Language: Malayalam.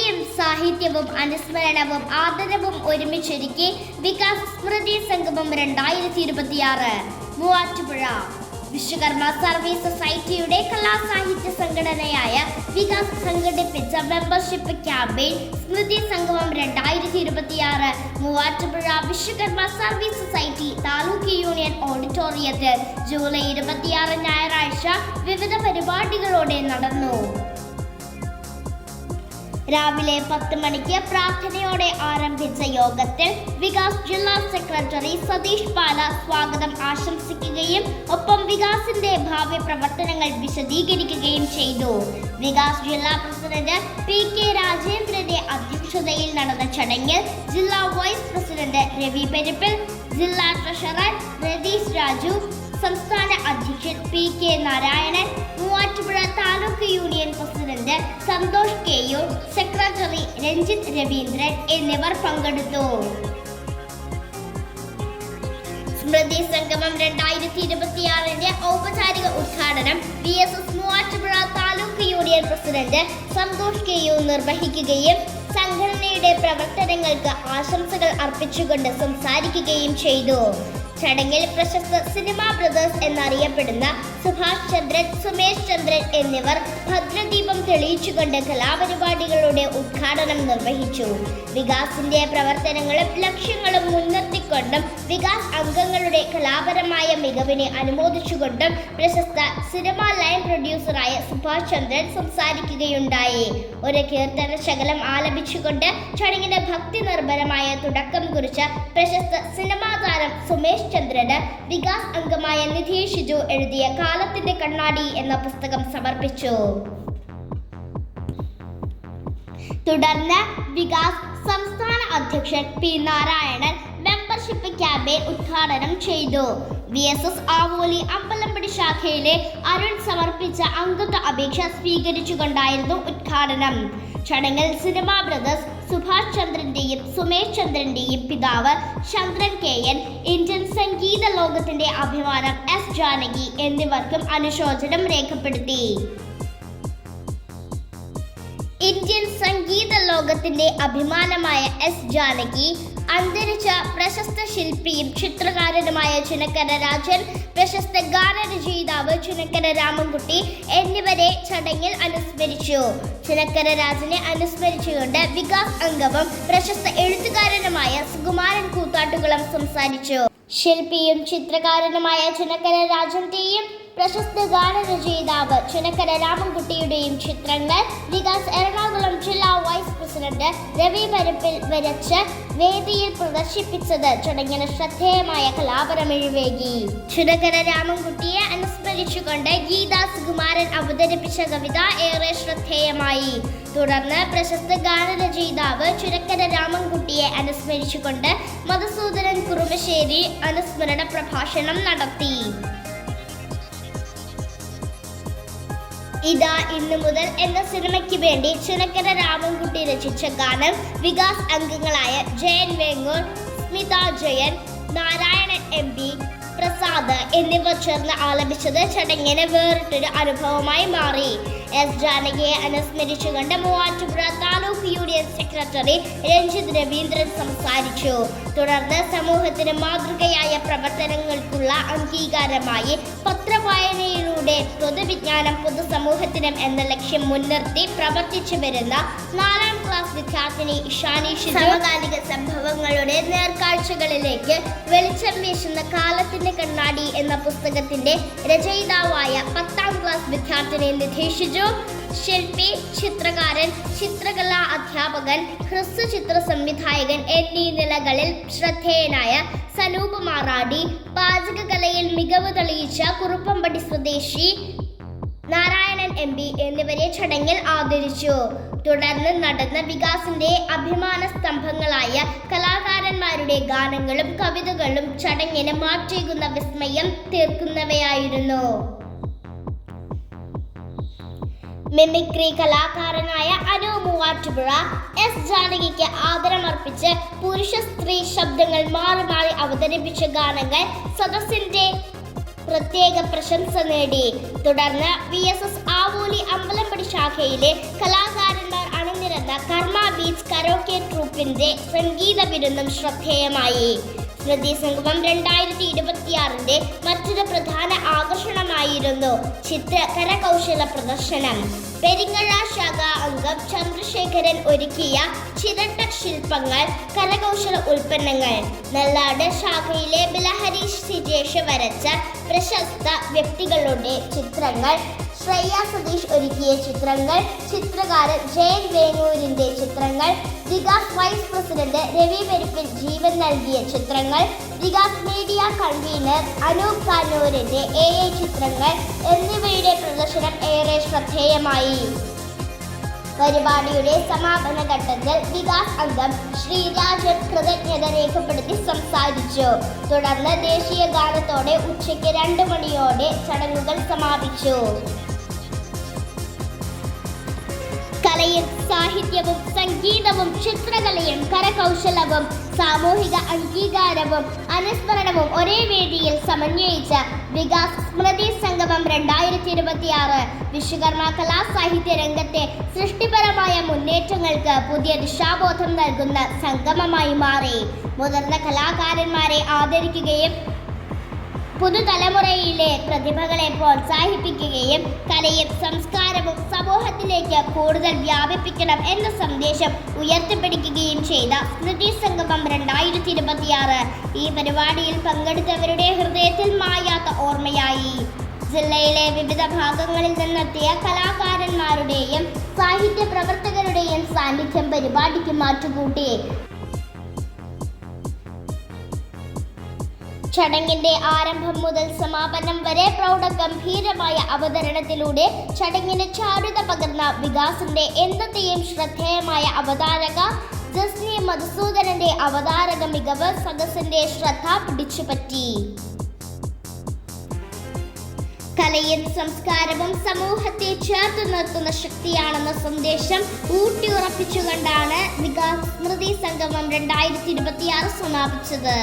കലയും സാഹിത്യവും അനുസ്മരണവും ആദരവും ഒരുമിച്ചൊരുക്കി വികാസ് സ്മൃതി സംഗമം 2026 മൂവാറ്റുപുഴ. വിശ്വകർമ്മ സർവീസ് സൊസൈറ്റിയുടെ കലാസാഹിത്യ സംഘടനയായ വികാസ് സംഘടിപ്പിച്ച മെമ്പർഷിപ്പ് ക്യാമ്പയിൻ സ്മൃതി സംഗമം 2026 Muvattupuzha Vishwakarma service society taluk union ഓഡിറ്റോറിയത്തിൽ ജൂലൈ 26 ഞായറാഴ്ച വിവിധ പരിപാടികളോടെ നടന്നു. രാവിലെ 10 മണിക്ക് പ്രാർത്ഥനയോടെ ആരംഭിച്ച യോഗത്തിൽ വികാസ് ജില്ലാ സെക്രട്ടറി സതീഷ് പാല സ്വാഗതം ആശംസിക്കുകയും ഒപ്പം വികാസിന്റെ ഭാവി പ്രവർത്തനങ്ങൾ വിശദീകരിക്കുകയും ചെയ്തു. വികാസ് ജില്ലാ പ്രസിഡന്റ് PK രാജേന്ദ്രന്റെ അധ്യക്ഷതയിൽ നടന്ന ചടങ്ങിൽ ജില്ലാ വൈസ് പ്രസിഡന്റ് രവി പെരുപ്പിൽ, ജില്ലാ ട്രഷറർ രതീഷ് രാജു, സംസ്ഥാന അധ്യക്ഷൻ PK Narayanan, Muvattupuzha taluk union president Santhosh KU, secretary Ranjith Raveendran എന്നിവർ പങ്കെടുത്തു. സ്മൃതി സംഗമം 2026 ഔപചാരിക ഉദ്ഘാടനം VSS Muvattupuzha taluk union president Santhosh KU നിർവഹിക്കുകയും സംഘടനയുടെ പ്രവർത്തനങ്ങൾക്ക് ആശംസകൾ അർപ്പിച്ചുകൊണ്ട് സംസാരിക്കുകയും ചെയ്തു. ചടങ്ങിൽ പ്രശസ്ത സിനിമാ ബ്രദേഴ്സ് എന്നറിയപ്പെടുന്ന സുഭാഷ് ചന്ദ്രൻ, സുമേഷ് ചന്ദ്രൻ എന്നിവർ ഭദ്രദീപം തെളിയിച്ചുകൊണ്ട് കലാപരിപാടികളുടെ ഉദ്ഘാടനം നിർവഹിച്ചു. വികാസിന്റെ പ്രവർത്തനങ്ങളും ലക്ഷ്യങ്ങളും മുൻനിർത്തിക്കൊണ്ടും വികാസ് അംഗങ്ങളുടെ കലാപരമായ മികവിനെ അനുമോദിച്ചുകൊണ്ടും പ്രശസ്ത സിനിമാ ലൈൻ പ്രൊഡ്യൂസറായ സുഭാഷ് ചന്ദ്രൻ സംസാരിക്കുകയുണ്ടായി. ഒരു കീർത്തന ശകലം ആലപിച്ചുകൊണ്ട് ചടങ്ങിന് ഭക്തി നിർഭരമായ തുടക്കം കുറിച്ച പ്രശസ്ത സിനിമാ താരം സുമേഷ് ചന്ദ്രന് വികാസ് അംഗമായ നിധി ഷിജു എഴുതിയ കാലത്തിന്റെ കണ്ണാടി എന്ന പുസ്തകം സമർപ്പിച്ചു. തുടർന്ന് വികാസ് സംസ്ഥാന അധ്യക്ഷൻ P നാരായണൻ മെമ്പർഷിപ്പ് ക്യാമ്പയിൻ ഉദ്ഘാടനം ചെയ്തു. VSS ആവോലി അമ്പലമ്പടി ശാഖയിലെ അരുൺ സമർപ്പിച്ച അംഗത്വ അപേക്ഷ സ്വീകരിച്ചുകൊണ്ടായിരുന്നു ഉദ്ഘാടനം. ചടങ്ങിൽ സിനിമാ ബ്രദേഴ്സ് സുഭാഷ് ചന്ദ്രന്റെയും സുമേഷ് ചന്ദ്രന്റെയും പിതാവ് ചന്ദ്രൻ KN, ഇന്ത്യൻ സംഗീത ലോകത്തിന്റെ അഭിമാനം S ജാനകി എന്നിവർക്കും അനുശോചനം രേഖപ്പെടുത്തി. ഇന്ത്യൻ സംഗീത ലോകത്തിന്റെ അഭിമാനമായ S ജാനകി, അന്തരിച്ച പ്രശസ്ത ശില്പിയും ചിത്രകാരനുമായ ചുനക്കര രാജൻ, പ്രശസ്ത ഗാനരചയിതാവ് ചുനക്കര രാമൻകുട്ടി എന്നിവരെ ചടങ്ങിൽ അനുസ്മരിച്ചു. ചുനക്കര രാജനെ അനുസ്മരിച്ചുകൊണ്ട് വികാസ് അംഗവും പ്രശസ്ത എഴുത്തുകാരനുമായ സുകുമാരൻ കൂത്താട്ടുകുളം സംസാരിച്ചു. ശില്പിയും ചിത്രകാരനുമായ ചുനക്കര രാജന്റെയും പ്രശസ്ത ഗാനരചയിതാവ് ചുനക്കര രാമൻകുട്ടിയുടെയും ചിത്രങ്ങൾ വികാസ് എറണാകുളം ജില്ലാ വൈസ് പ്രസിഡന്റ് രവി പരപ്പിൽ വരച്ച് വേദിയിൽ പ്രദർശിപ്പിച്ചത് ചടങ്ങിന് ശ്രദ്ധേയമായ കലാപരമിഴിവേകി. ചുനക്കര രാമൻകുട്ടിയെ അനുസ്മരിച്ചുകൊണ്ട് ഗീതാ സുകുമാരൻ അവതരിപ്പിച്ച കവിത ഏറെ ശ്രദ്ധേയമായി. തുടർന്ന് പ്രശസ്ത ഗാനരചയിതാവ് ചുനക്കര രാമൻകുട്ടിയെ അനുസ്മരിച്ചുകൊണ്ട് മധുസൂദനൻ കുറുമശ്ശേരി അനുസ്മരണ പ്രഭാഷണം നടത്തി. ഇതാ ഇന്നു മുതൽ എന്ന സിനിമയ്ക്ക് വേണ്ടി ചുനക്കര രാമൻകുട്ടി രചിച്ച ഗാനം വികാസ് അംഗങ്ങളായ ജയൻ വേങ്ങൂർ, സ്മിത ജയൻ, നാരായണൻ MP, പ്രസാദ് എന്നിവർ ചേർന്ന് ആലപിച്ചത് ചടങ്ങിന് വേറിട്ടൊരു അനുഭവമായി മാറി. S ജാനകിയെ അനുസ്മരിച്ചുകൊണ്ട് മൂവാറ്റുപുഴ താലൂക്ക് യൂണിയൻ സെക്രട്ടറി രഞ്ജിത്ത് രവീന്ദ്രൻ സംസാരിച്ചു. തുടർന്ന് സമൂഹത്തിന് മാതൃകയായ പ്രവർത്തനങ്ങൾക്കുള്ള അംഗീകാരമായി പത്രവായനയിലൂടെ പൊതുവിജ്ഞാനം പൊതുസമൂഹത്തിനും എന്ന ലക്ഷ്യം മുൻനിർത്തി പ്രവർത്തിച്ചു വരുന്ന 4ാം ക്ലാസ് വിദ്യാർത്ഥിനി ഇഷാനി ഷിജു സമകാലിക സംഭവങ്ങളുടെ നേർക്കാഴ്ചകളിലേക്ക് വെളിച്ചം വീശുന്ന കാലത്തിന്റെ കണ്ണാടി എന്ന പുസ്തകത്തിന്റെ രചയിതാവായ 10ാം ക്ലാസ് വിദ്യാർത്ഥിനി നിധി ഷിജു, ശില്പി, ചിത്രകാരൻ, ചിത്രകലാ അധ്യാപകൻ, ഹ്രസ്വചിത്ര സംവിധായകൻ എന്നീ നിലകളിൽ ശ്രദ്ധേയനായ സനൂപ് മാറാടി, പാചകകലയിൽ മികവ് തെളിയിച്ച കുറുപ്പമ്പടി സ്വദേശി നാരായണൻ MP എന്നിവരെ ചടങ്ങിൽ ആദരിച്ചു. തുടർന്ന് നടന്ന വികാസിന്റെ അഭിമാന സ്തംഭങ്ങളായ കലാകാരന്മാരുടെ ഗാനങ്ങളും കവിതകളും ചടങ്ങിന് മാറ്റേകുന്ന വിസ്മയം തീർക്കുന്നവയായിരുന്നു. മിമിക്രി കലാകാരനായ അനു മൂവാറ്റുപുഴ S ജാനകിക്ക് ആദരമർപ്പിച്ച് പുരുഷ സ്ത്രീ ശബ്ദങ്ങൾ മാറി മാറി അവതരിപ്പിച്ച ഗാനങ്ങൾ സദസ്സിന്റെ പ്രത്യേക പ്രശംസ നേടി. തുടർന്ന് VSS ആവോലി അമ്പലമ്പടി ശാഖയിലെ കലാകാരന്മാർ അണിനിരന്ന കർമ്മ ബീച്ച് കരോക്കെ ട്രൂപ്പിന്റെ സംഗീത വിരുന്നും ശ്രദ്ധേയമായി. സ്മൃതി സംഗമം 2026 മറ്റൊരു പ്രധാന ആകർഷണമായിരുന്നു കരകൗശല പ്രദർശനം. പെരിങ്ങഴ ശാഖ അംഗം ചന്ദ്രശേഖരൻ ഒരുക്കിയ ചിരട്ട ശില്പങ്ങൾ, കരകൗശല ഉൽപ്പന്നങ്ങൾ, നെല്ലാട് ശാഖയിലെ ബിലഹരി സിജേഷ് വരച്ച പ്രശസ്ത വ്യക്തികളുടെ ചിത്രങ്ങൾ, ശ്രേയ സതീഷ് ഒരുക്കിയ ചിത്രങ്ങൾ, ചിത്രകാരൻ ജയൻ വേങ്ങൂരിന്റെ ചിത്രങ്ങൾ, വികാസ് വൈസ് പ്രസിഡന്റ് രവി വെരുപ്പിൽ ജീവൻ നൽകിയ ചിത്രങ്ങൾ, വികാസ് മീഡിയ കൺവീനർ അനൂപ് കാനൂരിന്റെ AI ചിത്രങ്ങൾ എന്നിവയുടെ പ്രദർശനം ഏറെ ശ്രദ്ധേയമായി. പരിപാടിയുടെ സമാപന ഘട്ടത്തിൽ വികാസ് അംഗം ശ്രീരാജൻ കൃതജ്ഞത രേഖപ്പെടുത്തി സംസാരിച്ചു. തുടർന്ന് ദേശീയ ഗാനത്തോടെ ഉച്ചയ്ക്ക് 2 മണിയോടെ ചടങ്ങുകൾ സമാപിച്ചു. കലയും സാഹിത്യവും സംഗീതവും ചിത്രകലയും കരകൗശലവും സാമൂഹിക അംഗീകാരവും അനുസ്മരണവും ഒരേ വേദിയിൽ സമന്വയിച്ച വികാസ് സ്മൃതി സംഗമം 2026 വിശ്വകർമ്മ കലാസാഹിത്യ രംഗത്തെ സൃഷ്ടിപരമായ മുന്നേറ്റങ്ങൾക്ക് പുതിയ ദിശാബോധം നൽകുന്ന സംഗമമായി മാറി. മുതിർന്ന കലാകാരന്മാരെ ആദരിക്കുകയും പുതുതലമുറയിലെ പ്രതിഭകളെ പ്രോത്സാഹിപ്പിക്കുകയും കലയും സംസ്കാരവും സമൂഹത്തിലേക്ക് കൂടുതൽ വ്യാപിപ്പിക്കണം എന്ന സന്ദേശം ഉയർത്തിപ്പിടിക്കുകയും ചെയ്ത സ്മൃതി സംഗമം 2026 ഈ പരിപാടിയിൽ പങ്കെടുത്തവരുടെ ഹൃദയത്തിൽ മായാത്ത ഓർമ്മയായി. ജില്ലയിലെ വിവിധ ഭാഗങ്ങളിൽ നിന്നെത്തിയ കലാകാരന്മാരുടെയും സാഹിത്യ പ്രവർത്തകരുടെയും സാന്നിധ്യം പരിപാടിക്ക് മാറ്റുകൂട്ടി. ചടങ്ങിന്റെ ആരംഭം മുതൽ സമാപനം വരെ പ്രൗഢഗംഭീരമായ അവതരണത്തിലൂടെ ചടങ്ങിന് ചാരുത പകർന്ന വികാസിന്റെ എന്നത്തെയും ശ്രദ്ധേയമായ അവതാരക ജസ്നി മധുസൂദനന്റെ അവതാരക മികവ് സദസ്സിന്റെ ശ്രദ്ധ പിടിച്ചുപറ്റി. കലയും സംസ്കാരവും സമൂഹത്തെ ചേർത്ത് നിർത്തുന്ന ശക്തിയാണെന്ന സന്ദേശം ഊട്ടിയുറപ്പിച്ചുകൊണ്ടാണ് വികാസ് സ്മൃതി സംഗമം 2026 സമാപിച്ചത്.